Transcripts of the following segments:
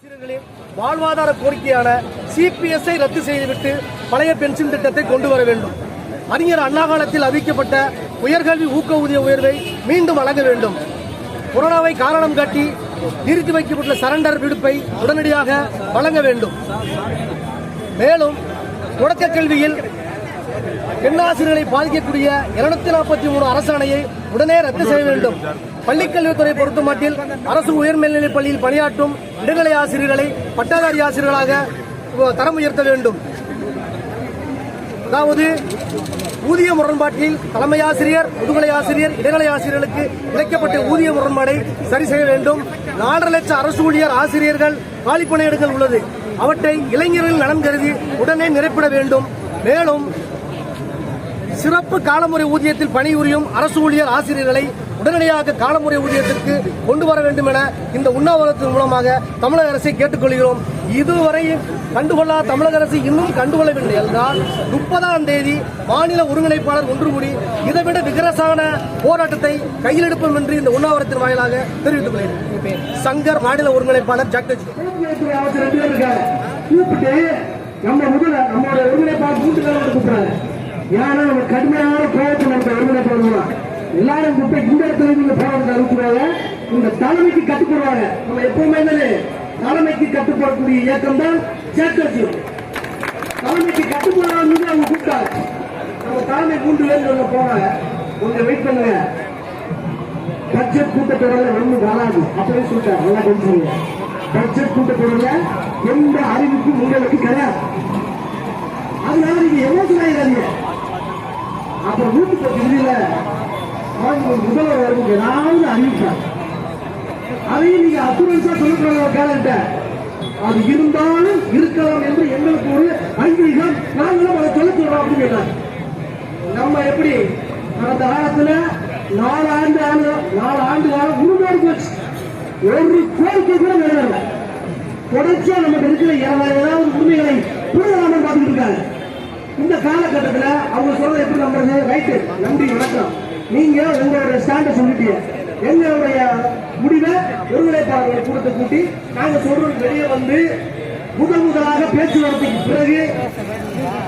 ஆசிரியர்களின் வாழ்வாதார கோரிக்கையான சிபிஎஸ்ஐ ரத்து செய்துவிட்டு பழைய பென்ஷன் திட்டத்தை கொண்டு வர வேண்டும். அறிஞர் அண்ணா காலத்தில் அறிவிக்கப்பட்ட உயர்கல்வி ஊக்க ஊதிய உயர்வை மீண்டும் வழங்க வேண்டும். கொரோனாவை காரணம் காட்டி நிறுத்தி வைக்கப்பட்டுள்ள சரண்டர் விடுப்பை உடனடியாக வழங்க வேண்டும். மேலும் தொடக்க கல்வியில் பெண்ணாசிரியர்களை பாதிக்கக்கூடிய 243 அரசாணையை உடனே ரத்து செய்ய வேண்டும். பள்ளிக்கல்வித்துறை பொறுத்தமட்டில் அரசு உயர்மேல்நிலைப் பள்ளியில் பணியாற்றும் இடைநிலை ஆசிரியர்களை பட்டதாரி ஆசிரியர்களாக தரம் உயர்த்த வேண்டும். அதாவது ஊதிய முரண்பாட்டில் தலைமை ஆசிரியர், முதுகலை ஆசிரியர், இடைநிலை ஆசிரியர்களுக்கு இழைக்கப்பட்ட ஊதிய முரண்பாடை சரி செய்ய வேண்டும். 4.5 லட்சம் அரசு ஊழியர் ஆசிரியர்கள் காலிப்பணியிடங்கள் உள்ளது. அவற்றை இளைஞர்கள் நலன் கருதி உடனே நிரப்பிட வேண்டும். மேலும் சிறப்பு காலமுறை ஊதியத்தில் பணிபுரியும் அரசு ஊழியர் ஆசிரியர்களை உடனடியாக காலமுறை ஊதியத்திற்கு கொண்டு வர வேண்டும் என இந்த உண்ணாவிரதத்தின் மூலமாக தமிழக அரசை கேட்டுக்கொள்கிறோம். இதுவரை கண்டுகொள்ளாத தமிழக அரசு இன்னும் கண்டுகொள்ளவில்லை என்றால் 30ஆம் தேதி மாநில ஒருங்கிணைப்பாளர் ஒன்று கூடி இதைவிட விகரசான போராட்டத்தை கையில் எடுப்போம் என்று இந்த உண்ணாவிரத்தின் வாயிலாக தெரிவித்துக் கொள்கிறேன். சங்கர் மாநில ஒருங்கிணைப்பாளர் ஜாக்டோஜி. ஏன்னா நம்ம கடுமையான கோபத்தை நம்ம ஒருங்கிணைப்பாளர் எல்லாரும் கூப்பிட்டு இந்த இடத்துல நீங்க போராட்டத்தை அறிவிக்கிறாங்க. இந்த தலைமைக்கு கட்டுப்படுவாங்க. நம்ம எப்பவுமே தலைமைக்கு கட்டுப்படக்கூடிய இயக்கம் தான் சேட்டர்ஜி. தலைமைக்கு கட்டுப்படுவாங்க அவங்க கூப்பிட்டாங்க. நம்ம தலைமை கூண்டு சொல்ல போனாங்க. கொஞ்சம் வெயிட் பண்ணுங்க, பட்ஜெட் கூட்டத்தொடரில் ஒன்றும் வராது அப்படின்னு சொல்லிட்டாங்க. நல்லா கொஞ்சம் பட்ஜெட் கூட்டத்தொடரில் எந்த அறிவிப்பும் உங்களுக்கு கிடையாது. அதனால நீங்க எமோஷன் ஆயிடாதீங்க. அப்புறம் 110 முதல்வர் வரும் ஏதாவது அறிவிப்பார். அதையும் நீங்க அசுரன்ஸா சொல்லுற கேரக்ட அது இருந்தாலும் இருக்கலாம் என்று எங்களுக்கு ஒரு ஐதீகம். நாங்களும் அதை சொல்ல சொல்றோம் அப்படின்னு கேட்டாங்க. நம்ம எப்படி கடந்த காலத்துல 4 ஆண்டு காலம் உருவாடு போச்சு. ஒரு கோரிக்கை கூட நிறைவேறல. தொடர்ச்சியா நமக்கு இருக்கிற ஏதாவது உரிமைகளை புரியாமல் பார்த்துட்டு இருக்காங்க. இந்த காலகட்டத்தில் அவங்க சொல்றது எப்படி நம்புறது? ரைட்டு, நன்றி, வணக்கம். நீங்க உங்களுடைய ஸ்டாண்ட சொல்லிட்டீங்க. எங்களுடைய முடிவை ஒருங்கிணைப்பாளர்களை கூட்டத்தை கூட்டி நாங்க சொல்றது வெளியே வந்து முதலாக பேச்சுவார்த்தைக்கு பிறகு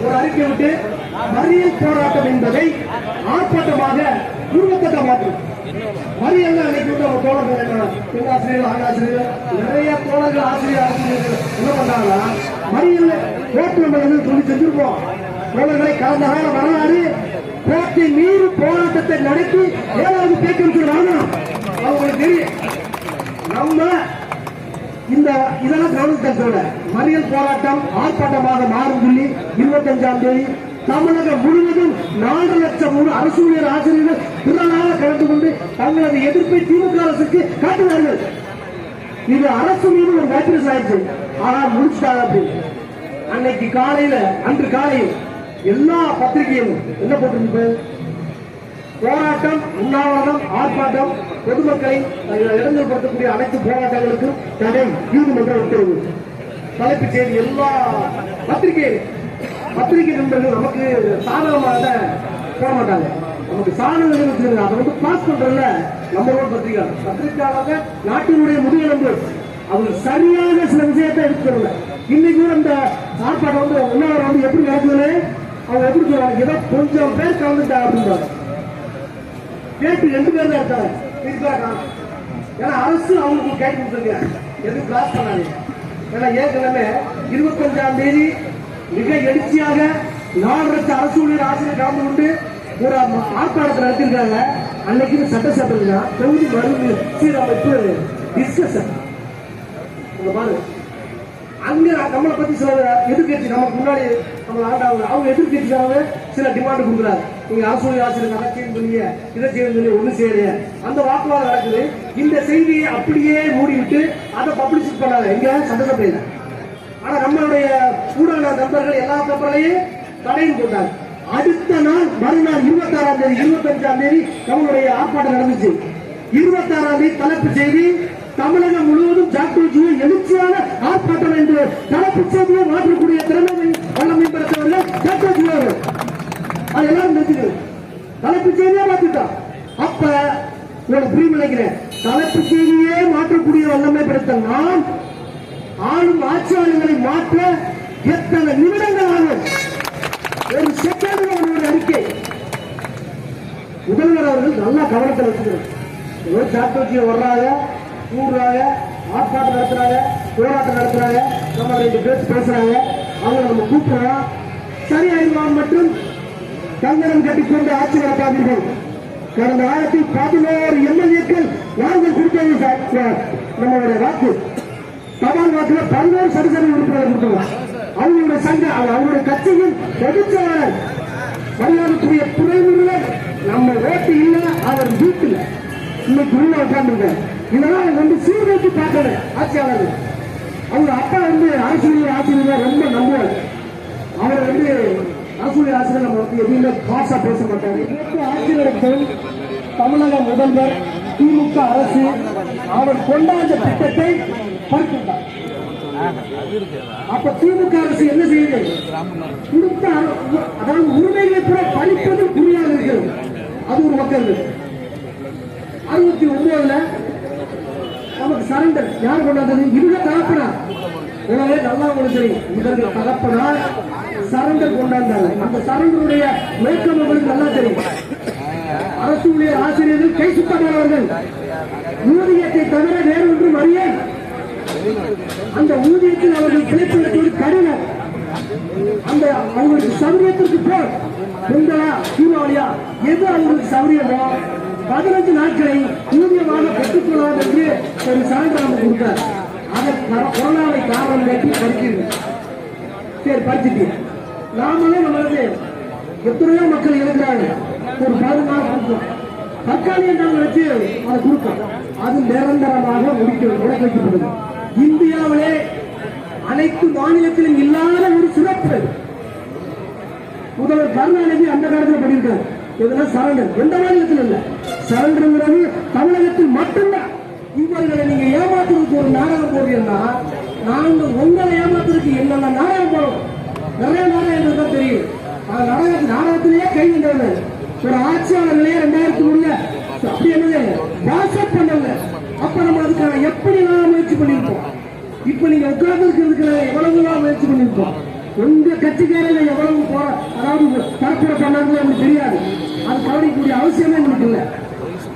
ஒரு அறிக்கை விட்டு மறியல் போராட்டம் என்பதை ஆர்ப்பாட்டமாக உருவத்தட்ட மாற்றம். மறியல் அன்னைக்கு விட்டு அவங்க தோழர்கள் பெண்ணாசிரியர்கள், ஆணாசிரியர்கள், நிறைய தோழர்கள், ஆசிரியர்கள் என்ன பண்றாங்கன்னா மறியல் போட்டு சொல்லி செஞ்சிருப்போம். தோழர்களை கடந்த கால வரலாறு போட்டி மீறி போராட்டத்தை நடத்தி 7வது பேச்சு வரணும். அவங்களுக்கு தெரியும். நம்ம இந்த இதெல்லாம் கவனித்த சொல்ல மறியல் போராட்டம் ஆர்ப்பாட்டமாக மாறும் சொல்லி 25ஆம் தேதி தமிழகம் முழுவதும் 4 லட்சம் அரசு ஊழியர் ஆசிரியர்கள் திறனாக கலந்து கொண்டு தங்களது எதிர்ப்பை திமுக அரசுக்கு காட்டுவார்கள். இது அரசு மீது ஒரு வைப்ரஸ் ஆயிடுச்சு. ஆனால் முடிச்சுட்டாங்க. அன்னைக்கு காலையில அன்று காலையில் எல்லா பத்திரிகையும் என்ன போட்டிருக்கு? போராட்டம், உண்ணாவிரதம், ஆர்ப்பாட்டம், பொதுமக்களை இடைஞ்சல்படுத்தக்கூடிய அனைத்து போராட்டங்களுக்கும் தடை, நீதிமன்ற உத்தரவு. தலைப்புச் செய்தி எல்லா பத்திரிகை நண்பர்கள் நமக்கு சாதகமாக போட மாட்டாங்க. நமக்கு சாதகம் அதை பாஸ் பண்றதுல நம்பர் 1 பத்திரிகையாளர் நாட்டினுடைய முதுகெலும்பு. அவங்க சரியாக சில விஷயத்தை எடுத்துக்கல. இன்னைக்கு அந்த ஆர்ப்பாட்டம் உண்ணாவிரதம் எப்படி நடக்குதுன்னு அவங்க எப்படி சொல்றாங்க? ஏதோ கொஞ்சம் பேர் கலந்துட்டாங்க அப்படின்றாங்க. கேட்டு 2 பேர் தான் இருக்காங்க. ஏன்னா அரசு அவங்களுக்கு கேட்டு கொடுத்துருங்க, எதுவும் கிளாஸ் பண்ணாங்க. ஏன்னா ஏற்கனவே 25ஆம் தேதி மிக எழுச்சியாக 4 லட்சம் அரசு ஊழியர் ஆசிரியர் கலந்து கொண்டு ஒரு ஆர்ப்பாட்டத்தை நடத்திருக்காங்க. அன்னைக்கு சட்டசபையா தொகுதி மருந்து சீரமைப்பு டிஸ்கஷன் பாருங்க. அங்க நம்மளை பத்தி சில எதிர்கட்சி நமக்கு முன்னாடி நம்ம ஆண்டாங்க. அவங்க எதிர்கட்சிக்காக சில டிமாண்ட் கொடுக்குறாங்க. நீங்க அரசு ஆசிரியர் அதை செய்ய சொல்லி இதை செய்ய சொல்லி ஒண்ணு செய்யலையே அந்த வாக்குவாதம் நடக்குது. இந்த செய்தியை அப்படியே மூடிவிட்டு அதை பப்ளிஷ் பண்ணாங்க இங்க சட்டசபையில. ஆனா நம்மளுடைய ஊடக நண்பர்கள் எல்லா பேப்பரையும் தடையும் போட்டாங்க. அடுத்த நாள் மறுநாள் 26ஆம் தேதி 25ஆம் தேதி நம்மளுடைய ஆர்ப்பாட்டம் நடந்துச்சு. 26ஆம் தேதி தலைப்பு செய்தி தமிழகம் முழுவதும் ஜாக்டோஜியை எழுச்சியான ஆர்ப்பாட்டம் என்று தலைப்பு செய்தியை மாற்றக்கூடிய திறமை வல்லமை பெற்றவர்கள் ஜாக்டோஜி. அது எல்லாரும் தெரிஞ்சுது. தலைப்பு செய்தியே மாற்றிட்டான். அப்ப ஒரு புரியும் நினைக்கிறேன். தலைப்பு செய்தியே மாற்றக்கூடிய வல்லமை பெற்ற நாம் ஆட்சியாளர்களை மாற்ற எத்தனை நிமிடங்கள் ஆகும்? ஒரு செகண்ட் அவருடைய அறிக்கை. முதல்வர் அவர்கள் நல்லா கவனத்தில் வச்சுக்கிறார். ஏதோ சாட்டோச்சியை வர்றாங்க, கூடுறாங்க, ஆர்ப்பாட்டம் நடத்துறாங்க, போராட்டம் நடத்துறாங்க, நம்ம 2 பேர் பேசுறாங்க, அவங்க நம்ம கூப்பிடுறோம். சரியாயிருவான் மற்றும் கங்கணம் கட்டிக்கொண்டு ஆட்சி நடத்தாதீர்கள். கடந்த 11 எம்எல்ஏக்கள் நாங்கள் கொடுத்தது நம்மளுடைய வாக்கு தபால் வாக்குல 11 சட்டசபை உறுப்பினர் கொடுத்தோம். அவங்களுடைய சங்க அவங்களுடைய கட்சியின் பொதுச்செயலாளர் மரியாதைக்குரிய துணை முதல்வர் நம்ம ஓட்டு இல்ல அவர் வீட்டுல இன்னைக்கு உள்ள உட்கார்ந்து இதெல்லாம் வந்து சீர்தூக்கி பார்க்கல ஆட்சியாளர்கள். அவங்க அப்பா வந்து ஆசிரியர் ரொம்ப நம்புவார். அவர் வந்து ஆசிரியர் நம்ம வந்து எதுவுமே பாசா பேச மாட்டாங்க. ஆட்சியர்களுக்கும் தமிழக முதல்வர் திமுக அரசு அவர் கொண்டாந்த திட்டத்தை பறித்துட்டார். அப்ப திமுக அரசு என்ன செய்யுது? கொடுத்த அதாவது உரிமைகளை கூட பறிப்பது புரியாது இருக்கிறது. அது ஒரு மக்கள் 69 நமக்கு சரண்டர் யார் கொண்டாந்தது? இவங்க தகப்பனா உடனே நல்லா உங்களுக்கு தெரியும். இவர்கள் தகப்பனா சரண்டர் கொண்டாந்தாங்க. அந்த சரண்டருடைய நோக்கம் உங்களுக்கு நல்லா தெரியும். அரசு ஊழியர் ஆசிரியர்கள் கை சுத்தமானவர்கள், ஊதியத்தை தவிர வேறொன்றும் அறிய அந்த ஊதியத்தில் அவர்கள் பிழைப்பதற்கு கடினம். அந்த அவங்களுக்கு சௌரியத்திற்கு போல் பொங்கலா தீபாவளியா எது அவங்களுக்கு சௌரியமோ 15 நாட்களை ஊதியமாக பெற்றுக்கொள்ளலாம் என்று ஒரு சான்றாக கொடுத்தார். அதை கொரோனாவை காரணம் காட்டி படிக்கிறது. சரி படிச்சுட்டு நாமளே நம்மளுக்கு எத்தனையோ மக்கள் இருக்கிறாங்க. ஒரு 14 நாள் கொடுக்கும் தற்காலிக நாள் வச்சு அதை கொடுக்கும். அது நிரந்தரமாக முடக்கப்படுது. இந்தியாவிலே அனைத்து மாநிலத்திலும் இல்லாத ஒரு சிறப்பு முதல்வர் கருணாநிதி அந்த காலத்தில் பண்ணியிருக்காரு. இதெல்லாம் சரண்டர் எந்த மாநிலத்தில் இல்ல. சரண்டர்ங்கிறது தமிழகத்தில் மட்டும்தான். இவர்களை நீங்க ஏமாத்துறதுக்கு ஒரு நாடகம் போடுறீங்கன்னா நாங்க உங்களை ஏமாத்துறதுக்கு என்னென்ன நாடகம் போடுவோம். நிறைய நாடகம் தான் தெரியும். நாடகத்திலேயே கை வந்தது ஒரு ஆட்சியாளர்களே 2003 அப்படி என்னது வாட்ஸ்அப் பண்ணல. அப்ப நம்ம அதுக்கான எப்படி முயற்சி பண்ணிருப்போம். இப்ப நீங்க உட்கார்ந்து இருக்கிறதுக்கு எவ்வளவு முயற்சி பண்ணிருப்போம். உங்க கட்சிக்காரங்க எவ்வளவு அதாவது தரப்புற பண்ணாங்க எனக்கு தெரியாது. அது கவனிக்கக்கூடிய அவசியமே எனக்கு இல்லை.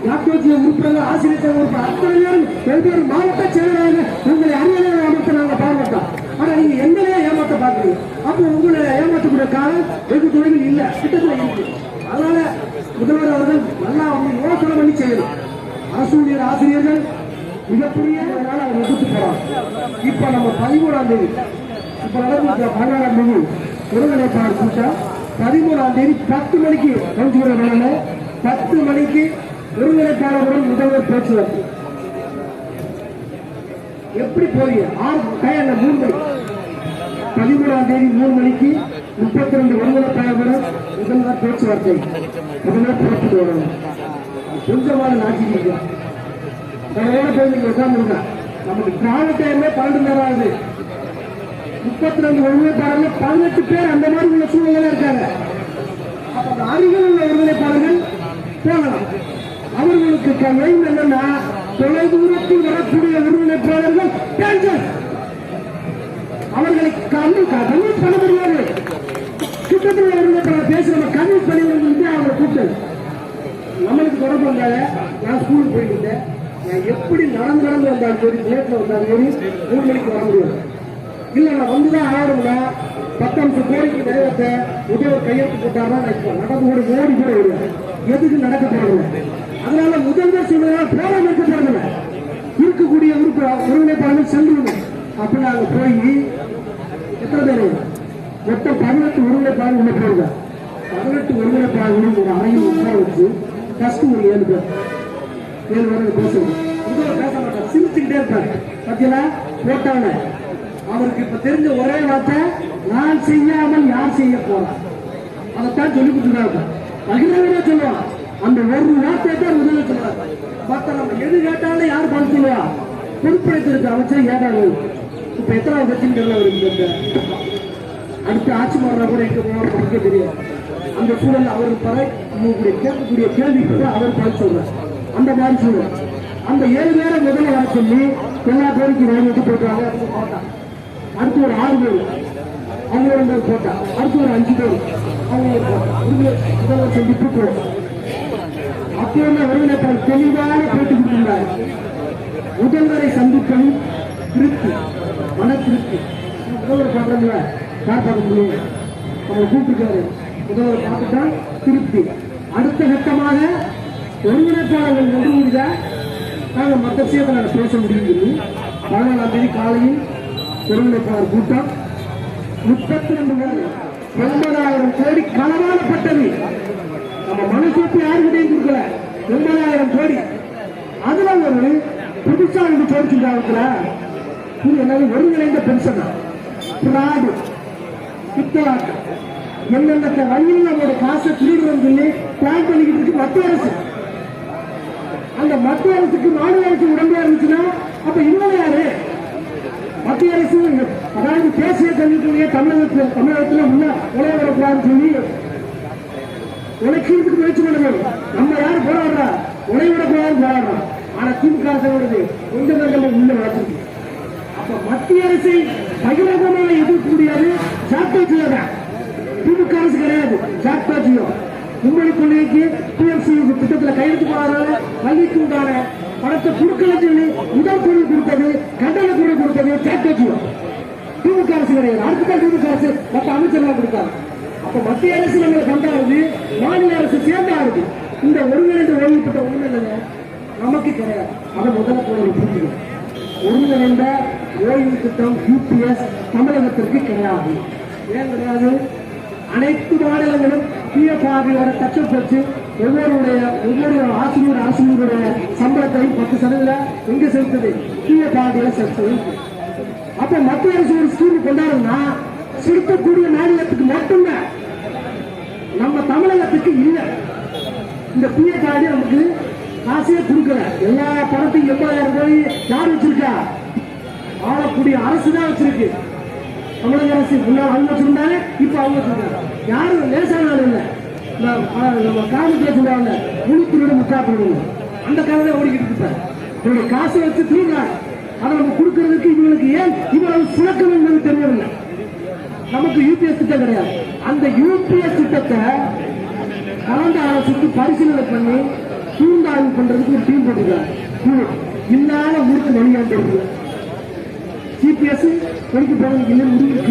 நாட்டோச்சிய உறுப்பினர்கள் ஆசிரியர் உறுப்பினர் அத்தனை பேரும் வெவ்வேறு மாவட்ட செயலராக உங்களை அறிவியல் அமர்த்த நாங்கள் பார்ப்போம். ஆனா நீங்க எங்களையே ஏமாத்த பாக்குறீங்க. அப்போ உங்களை ஏமாற்றக்கூடிய காலம் வெகு தொலைவில் இல்ல, கிட்டத்தில் இருக்கு. அதனால முதல்வர் அவர்கள் நல்லா அவங்க யோசனை பண்ணி செய்யணும். அரசு ஊழியர் ஆசிரியர்கள் மிகப்பெரிய அவர் எதிர்த்து போறாங்க. இப்ப நம்ம 13ஆம் தேதி இப்ப நடந்து 16ஆம் தேதி ஒருங்கிணைப்பாளர் கூட்டம் 13ஆம் தேதி 10 மணிக்கு கவுன்சிலர் 10 மணிக்கு ஒருங்கிணைப்பாளருடன் முதல்வர் பேச்சுவார்த்தை. எப்படி போறீங்க? 3 மணி 13ஆம் தேதி 3 மணிக்கு 32 ஒருங்கிணைப்பாளருடன் முதல்வர் பேச்சுவார்த்தை. முதல்வர் புறப்பட்டு வரணும். கொஞ்சமான நாட்டிக்கு போய் நீங்க உட்கார்ந்து நமக்கு கால டைம்ல 12 நேரம் ஆகுது. 32 ஒருங்கிணைப்பாளர்கள் 18 பேர் அந்த மாதிரி உள்ள சூழ்நிலை இருக்காங்க. அப்ப அருகில் உள்ள ஒருங்கிணைப்பாளர்கள் போகலாம். அவர்களுக்கு என்னன்னா தொலைதூரத்தில் வரக்கூடிய ஒருங்கிணைப்பாளர்கள் அவர்களை கன்வின்ஸ் பண்ண முடியாது. கிட்டத்தில் ஒருங்கிணைப்பாளர் பேசி நம்ம கன்வின்ஸ் பண்ணி அவங்களை கூப்பிட்டு நம்மளுக்கு தொடர்பு வந்தாங்க. நான் ஸ்கூலுக்கு போயிட்டு எப்படி நடந்து வந்தாலும் சரி, பிளேட்ல வந்தாலும் சரி 3 மணிக்கு வர முடியாது. இல்ல நான் வந்துதான் ஆகணும்னா 10 நிமிஷம் கோரிக்கை நிறைவேற்ற முதல்வர் கையெழுத்து போட்டாருன்னா நடந்து ஓடி கூட விடுவேன். எதுக்கு நடக்க போறது? அதனால முதல்வர் சொல்றதால போராட்டம் இருக்க போறதில்ல. இருக்கக்கூடிய ஒருங்கிணைப்பாளர்கள் செல்லுங்க. அப்ப நாங்க போய் எத்தனை பேர் மொத்தம் 18 ஒருங்கிணைப்பாளர் உள்ள போடுங்க. 18 ஒருங்கிணைப்பாளர்களும் ஒரு அறையில் உட்கார வச்சு ஃபர்ஸ்ட் ஒரு 7 பேர் பேசுவோம். பேச மாட்டார், சிரிச்சுக்கிட்டே இருப்பாரு. பார்த்தீங்களா போட்டாங்க. அவருக்கு இப்ப தெரிஞ்ச ஒரே வார்த்தை நான் செய்யாமல் யார் செய்ய போறான். அதைத்தான் சொல்லி கொடுத்துருக்காங்க. பகிரவே சொல்லுவான். அந்த ஒரு வார்த்தையை தான் முதல்ல சொல்றாங்க. மற்ற நம்ம எது கேட்டாலும் யார் பண்ண சொல்லுவா? பொறுப்படைத்திருக்க அமைச்சர் கேட்டாங்க. இப்ப எத்தனாவது கட்சின்னு தெரியல. அவருக்கு அடுத்த ஆட்சி மாறினா கூட எங்க போவாங்க தெரியும். அந்த சூழல் அவருக்கு பறை கேட்கக்கூடிய கேள்விக்கு அவர் பதில் சொல்றார். அந்த மாதிரி சூழல் அந்த 7 பேரை முதல்ல வர சொல்லி எல்லா கோரிக்கை நிறைவேற்றி போட்டாங்க. அடுத்து ஒரு 6 பேர் அவங்களோட போட்டா, அடுத்து ஒரு 5 பேர் அவங்களோட போட்டா, முதல்வர் சந்திப்பு போட்டா. அப்போ ஒருங்கிணைப்பாளர் தெளிவான பேட்டி கொடுத்திருந்தார். முதல்வரை சந்திப்பது திருப்தி, மன திருப்தி. முதல்வர் பாக்குறாங்க, யார் பார்க்க முடியும்? அவங்க கூப்பிட்டுருக்காரு, முதல்வர் பார்த்துட்டா திருப்தி. அடுத்த கட்டமாக ஒருங்கிணைப்பாளர்கள் ஒன்று முடிஞ்சா நாங்கள் மற்ற விஷயத்தை நாங்கள் பேச முடியும் சொல்லி 14ஆம் தேதி காலையில் ஒருங்கிணைப்பாளர் கூட்டம் 32 9,000 கோடி களவாடப்பட்டது. நம்ம மனசோப்பி யாருக்கிட்டையும் கொடுக்கல, 9,000 கோடி. அதுல ஒரு புதுசா போச்சுட்டாங்க. இது என்னது? ஒருங்கிணைந்த பென்ஷன் பிராடு பித்தலாட்டம் என்னென்ன வழியில் நம்மளோட காசை திருடுறோம் சொல்லி பிளான் பண்ணிக்கிட்டு இருக்கு மத்திய அரசு. அந்த மத்திய அரசுக்கு மாநில அரசு உடம்பா இருந்துச்சுன்னா அப்ப இவங்க யாரு? மத்திய அரசு அதாவது தேசிய கல்வித்துறையை தமிழகத்தில் முன்ன உலகக்கூடாதுன்னு சொல்லி உழைக்கிறதுக்கு முயற்சி பண்ணணும். நம்ம யாரு போராடுறா? உழைவிடக்கூடாதுன்னு போராடுறோம். ஆனா திமுக அரசு கொஞ்சம் உள்ள வளர்த்துருக்கு. அப்ப மத்திய அரசை பகிரங்கமாக எதிர்க்க முடியாது. சாக்டோஜியோ தான், திமுக அரசு கிடையாது. சாக்டோஜியோ மும்மொழி கொள்கைக்கு டிஎம்சி திட்டத்தில் கையெழுத்து போறாங்க. கல்விக்கு உண்டான பணத்தை கொடுக்கல சொல்லி முதல் குரல் கொடுத்தது, கண்டன குரல் கொடுத்தது சாக்டோஜியோ. திமுக அரசு கிடையாது. அடுத்த திமுக அரசு மற்ற அமைச்சர்கள் கொடுத்தாங்க. அப்ப மத்திய அரசு நம்மளை கொண்டாடுது, மாநில அரசு சேர்ந்தாடுது. இந்த ஒருங்கிணைந்த ஓய்வு திட்டம் ஒண்ணு இல்லைங்க, நமக்கு கிடையாது. அதை முதல்ல புரிஞ்சுக்கணும். ஒருங்கிணைந்த ஓய்வு திட்டம் யூபிஎஸ் தமிழகத்திற்கு கிடையாது. ஏன் கிடையாது? அனைத்து மாநிலங்களும் பிஎஃப்ஆர்டியோட டச்சப் வச்சு ஒவ்வொரு ஆசிரியருடைய சம்பளத்தையும் 10% எங்க செலுத்துது? பிஎஃப்ஆர்டியில செலுத்துது. அப்ப மத்திய அரசு ஒரு ஸ்கீம் கொண்டாடுனா செலுத்தக்கூடிய மாநிலத்துக்கு மட்டும்தான், நம்ம தமிழகத்துக்கு இல்லை. இந்த பிஎஃப்ஆர்டி நமக்கு காசையே கொடுக்கல. எல்லா பணத்தையும் 80,000 கோடி யார் வச்சிருக்கா? ஆளக்கூடிய அரசு தான் வச்சிருக்கு. தமிழக அரசு முன்னாள் அவங்க வச்சிருந்தாங்க, இப்ப அவங்க வச்சிருக்காங்க. யாரும் லேசான ஆள் இல்லை. நம்ம காலத்துல சொல்லுவாங்க முழுத்தினோட முக்காப்பிடுங்க, அந்த காலம் ஓடிக்கிட்டு இருப்பாரு. இவங்க காசை வச்சு தூங்குறாங்க. அதை நம்ம கொடுக்கறதுக்கு இவங்களுக்கு ஏன் இவ்வளவு சுணக்கம் என்பது தெரியவில்லை. நமக்கு யூபிஎஸ் திட்டம் கிடையாது. அந்த யூபிஎஸ் திட்டத்தை கலந்த அரசுக்கு பரிசீலனை பண்ணி சூழ்ந்தாய்வு பண்றதுக்கு ஒரு டீம் போட்டுருக்காங்க. இல்லாத ஊருக்கு வழிகாட்டு சிபிஎஸ் படிக்க போறதுக்கு இல்லை முடிவு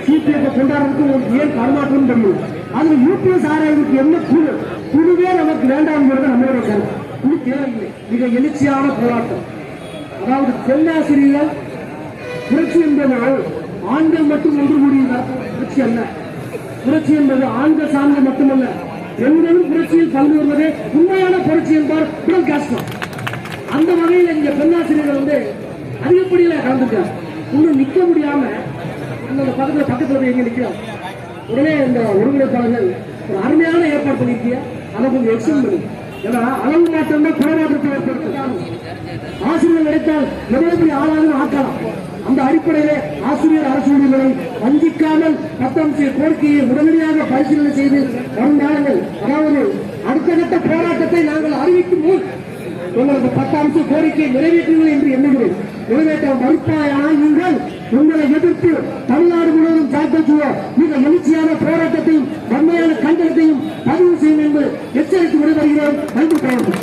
சிபிஎஸ் கொண்டாடுறதுக்கு ஏன் கருமாற்றம் தெரியும். அதுல யூபிஎஸ் ஆராய்வுக்கு என்ன குழுவே நமக்கு வேண்டாம் நம்மளோட கருத்து. குழு தேவையில்லை. மிக எழுச்சியான போராட்டம். அதாவது பெண்ணாசிரியர் புரட்சி என்பது ஆண்கள் மட்டும் ஒன்று கூடிய புரட்சி அல்ல. புரட்சி என்பது ஆண்கள் சார்ந்த மட்டுமல்ல, பெண்களும் புரட்சியில் பங்கு வருவதே உண்மையான புரட்சி என்பார் பிடல் காஸ்ட்ரோ. அந்த வகையில் இங்க பெண்ணாசிரியர்கள் அதிகப்படியில கலந்துட்டார். இன்னும் நிக்க முடியாம அந்த பக்கத்துல எங்க நிக்கிறோம். உடனே இந்த ஒருங்கிணைப்பாளர்கள் ஒரு அருமையான ஏற்பாடு பண்ணிருக்கீங்க. அதை கொஞ்சம் எக்ஸ்டெண்ட் பண்ணி, ஏன்னா அளவு மாற்றம் தான் குறைமாற்றத்தை ஏற்படுத்தாங்க. ஆசிரியர் கிடைத்தால் எவ்வளவு ஆளாலும் ஆக்கலாம். அந்த அடிப்படையிலே ஆசிரியர் அரசு ஊழியர்களை வஞ்சிக்காமல் 10 அம்ச கோரிக்கையை உடனடியாக பரிசீலனை செய்து வரும் நாளங்கள், அதாவது அடுத்த கட்ட போராட்டத்தை நாங்கள் அறிவிக்கும் முன் உங்களுக்கு 10 அம்ச கோரிக்கை நிறைவேற்றுங்கள் என்று எண்ணுகிறேன். நிறைவேற்ற மறுப்பாயான நீங்கள் உங்களை எதிர்த்து தமிழ்நாடு முழுவதும் சாக்கச்சுவோ மிக எழுச்சியான போராட்டத்தையும் வன்மையான கண்டனத்தையும் பதிவு செய்யும் என்று எச்சரித்து விடைபெறுகிறேன். நன்றி.